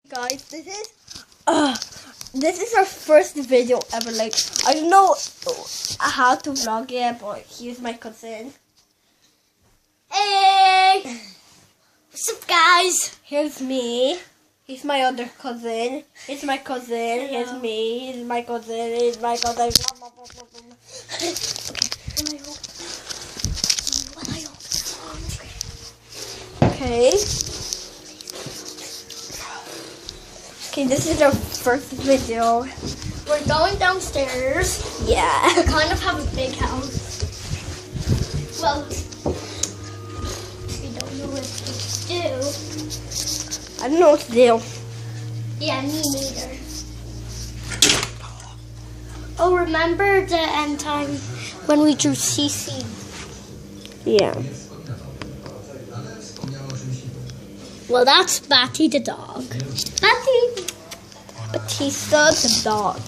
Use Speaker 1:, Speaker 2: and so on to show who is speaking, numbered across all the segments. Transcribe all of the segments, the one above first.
Speaker 1: Guys, this is our first video ever. Like, I don't know how to vlog it, but here's my cousin.
Speaker 2: Hey, what's up, guys?
Speaker 1: Here's me. He's my other cousin. Here's my cousin. Here's me. Here's my cousin. Here's my cousin. Okay. Okay, this is our first video.
Speaker 2: We're going downstairs.
Speaker 1: Yeah.
Speaker 2: We kind of have a big house. Well, we don't know what to do.
Speaker 1: I don't know what to do.
Speaker 2: Yeah, me neither. Oh, remember the end time when we drew CC?
Speaker 1: Yeah.
Speaker 2: Well, that's Batty the dog. Batty!
Speaker 1: Batista the dog.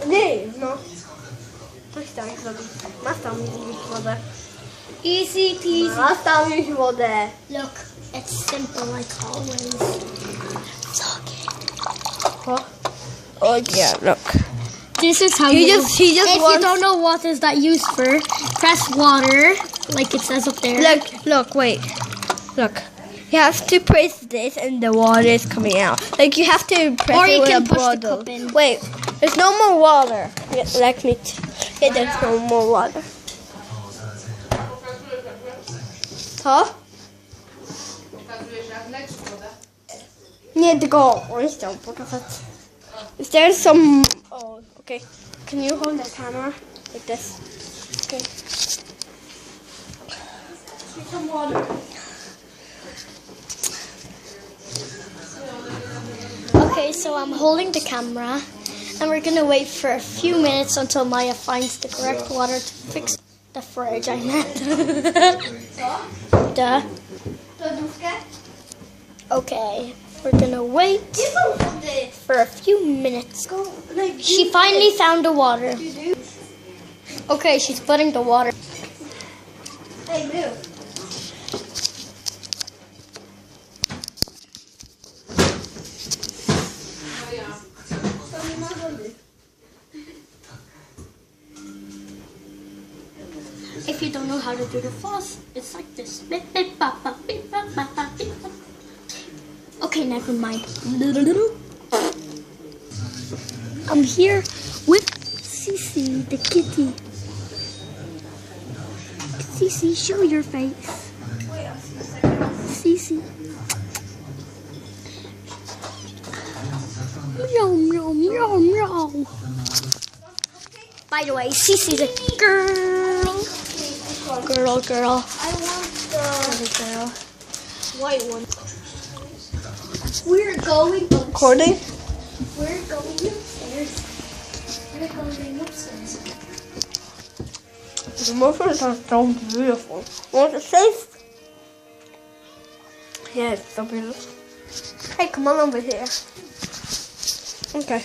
Speaker 1: Nie, no. Coś tam zrobić. Masz tam już wodę.
Speaker 2: Easy peasy.
Speaker 1: Masz tam już wodę.
Speaker 2: Look, it's simple like always.
Speaker 1: Oh, oh yeah, look.
Speaker 2: This is how
Speaker 1: He just
Speaker 2: if
Speaker 1: wants...
Speaker 2: you don't know what is that used for, press water, like it says up there.
Speaker 1: Look, wait. Look. You have to press this and the water is coming out. Like, you have to press
Speaker 2: or
Speaker 1: it
Speaker 2: you
Speaker 1: with
Speaker 2: can
Speaker 1: a
Speaker 2: push
Speaker 1: bottle.
Speaker 2: the cup in.
Speaker 1: Wait, there's no more water. Yeah, there's no more water. Co? Nie, tylko on chciał pokazać. Is there some... Oh, okay. Can you hold the camera like this? Okay. Some water.
Speaker 2: Okay, so I'm holding the camera, and we're gonna wait for a few minutes until Maya finds the correct water to fix the fridge. I meant. Duh. Okay, we're gonna wait for a few minutes. She finally found the water. Okay, she's putting the water.
Speaker 1: Hey, move.
Speaker 2: If you don't know how to do the faucet, it's like this. Okay, never mind. I'm here with Cece, the kitty. Cece, show your face. Cece. Meow, meow, meow, meow. By the way, Cece's a girl. Girl.
Speaker 1: I want the
Speaker 2: Girl.
Speaker 1: white one.
Speaker 2: We're going
Speaker 1: Recording?
Speaker 2: We're going upstairs.
Speaker 1: The muffins are so beautiful. Want to taste? Yeah, it's so beautiful. Hey, come on over here. Okay.